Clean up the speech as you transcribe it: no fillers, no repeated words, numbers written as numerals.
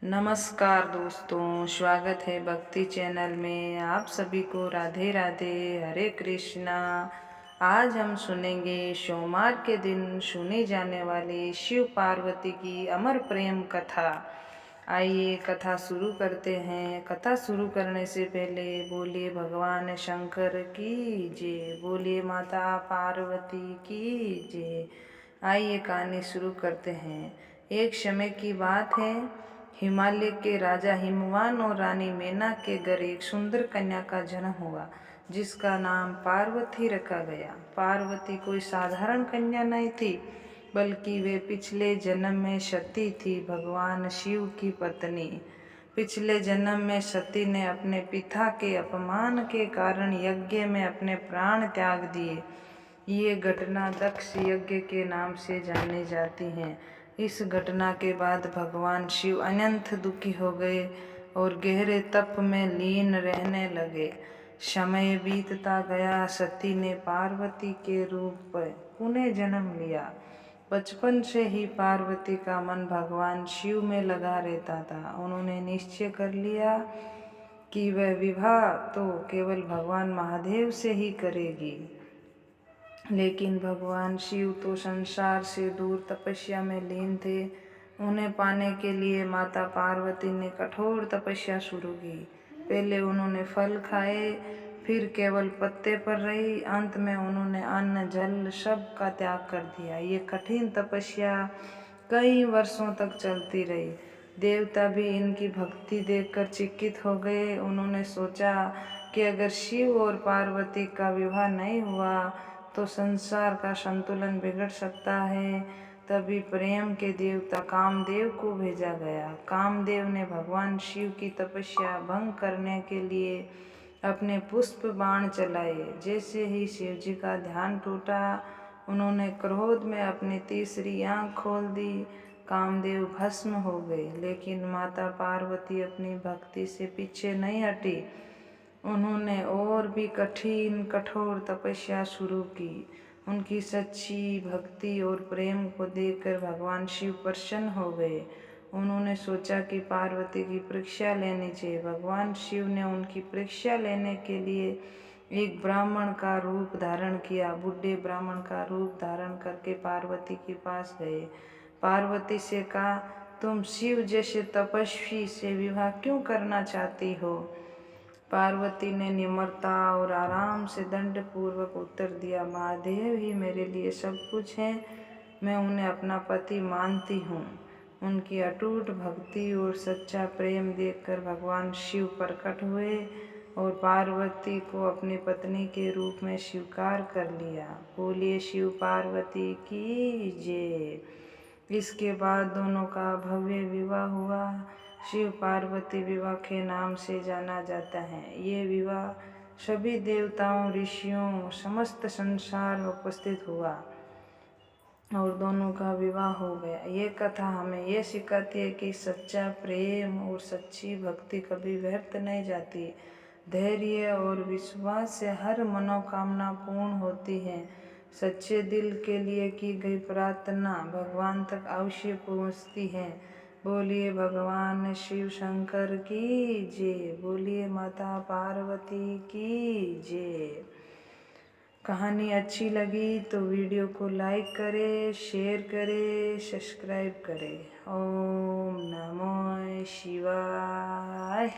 नमस्कार दोस्तों, स्वागत है भक्ति चैनल में। आप सभी को राधे राधे, हरे कृष्णा। आज हम सुनेंगे सोमवार के दिन सुनी जाने वाली शिव पार्वती की अमर प्रेम कथा। आइए कथा शुरू करते हैं। कथा शुरू करने से पहले बोलिए भगवान शंकर की जय, बोलिए माता पार्वती की जय। आइए कहानी शुरू करते हैं। एक समय की बात है, हिमालय के राजा हिमवान और रानी मेना के घर एक सुंदर कन्या का जन्म हुआ, जिसका नाम पार्वती रखा गया। पार्वती कोई साधारण कन्या नहीं थी, बल्कि वे पिछले जन्म में सती थी, भगवान शिव की पत्नी। पिछले जन्म में सती ने अपने पिता के अपमान के कारण यज्ञ में अपने प्राण त्याग दिए। ये घटना दक्ष यज्ञ के नाम से जानी जाती है। इस घटना के बाद भगवान शिव अनंत दुखी हो गए और गहरे तप में लीन रहने लगे। समय बीतता गया, सती ने पार्वती के रूप में पुनः जन्म लिया। बचपन से ही पार्वती का मन भगवान शिव में लगा रहता था। उन्होंने निश्चय कर लिया कि वह विवाह तो केवल भगवान महादेव से ही करेगी। लेकिन भगवान शिव तो संसार से दूर तपस्या में लीन थे। उन्हें पाने के लिए माता पार्वती ने कठोर तपस्या शुरू की। पहले उन्होंने फल खाए, फिर केवल पत्ते पर रही। अंत में उन्होंने अन्न जल सब का त्याग कर दिया। ये कठिन तपस्या कई वर्षों तक चलती रही। देवता भी इनकी भक्ति देखकर चकित हो गए। उन्होंने सोचा कि अगर शिव और पार्वती का विवाह नहीं हुआ तो संसार का संतुलन बिगड़ सकता है। तभी प्रेम के देवता कामदेव को भेजा गया। कामदेव ने भगवान शिव की तपस्या भंग करने के लिए अपने पुष्प बाण चलाए। जैसे ही शिव जी का ध्यान टूटा, उन्होंने क्रोध में अपनी तीसरी आंख खोल दी। कामदेव भस्म हो गए, लेकिन माता पार्वती अपनी भक्ति से पीछे नहीं हटी। उन्होंने और भी कठिन कठोर तपस्या शुरू की। उनकी सच्ची भक्ति और प्रेम को देखकर भगवान शिव प्रसन्न हो गए। उन्होंने सोचा कि पार्वती की परीक्षा लेनी चाहिए। भगवान शिव ने उनकी परीक्षा लेने के लिए एक ब्राह्मण का रूप धारण किया। बूढ़े ब्राह्मण का रूप धारण करके पार्वती के पास गए। पार्वती से कहा, तुम शिव जैसे तपस्वी से विवाह क्यों करना चाहती हो? पार्वती ने निम्रता और आराम से दंड पूर्वक उत्तर दिया, महादेव ही मेरे लिए सब कुछ है। मैं उन्हें अपना पति मानती हूँ। उनकी अटूट भक्ति और सच्चा प्रेम देखकर भगवान शिव प्रकट हुए और पार्वती को अपनी पत्नी के रूप में स्वीकार कर लिया। बोलिए शिव पार्वती की जय। इसके बाद दोनों का भव्य विवाह हुआ। शिव पार्वती विवाह के नाम से जाना जाता है। ये विवाह सभी देवताओं, ऋषियों, समस्त संसार में उपस्थित हुआ और दोनों का विवाह हो गया। ये कथा हमें ये सिखाती है कि सच्चा प्रेम और सच्ची भक्ति कभी व्यर्थ नहीं जाती। धैर्य और विश्वास से हर मनोकामना पूर्ण होती है। सच्चे दिल के लिए की गई प्रार्थना भगवान तक अवश्य पहुँचती है। बोलिए भगवान शिव शंकर की जय, बोलिए माता पार्वती की जय। कहानी अच्छी लगी तो वीडियो को लाइक करें, शेयर करें, सब्सक्राइब करें। ओम नमो शिवाय।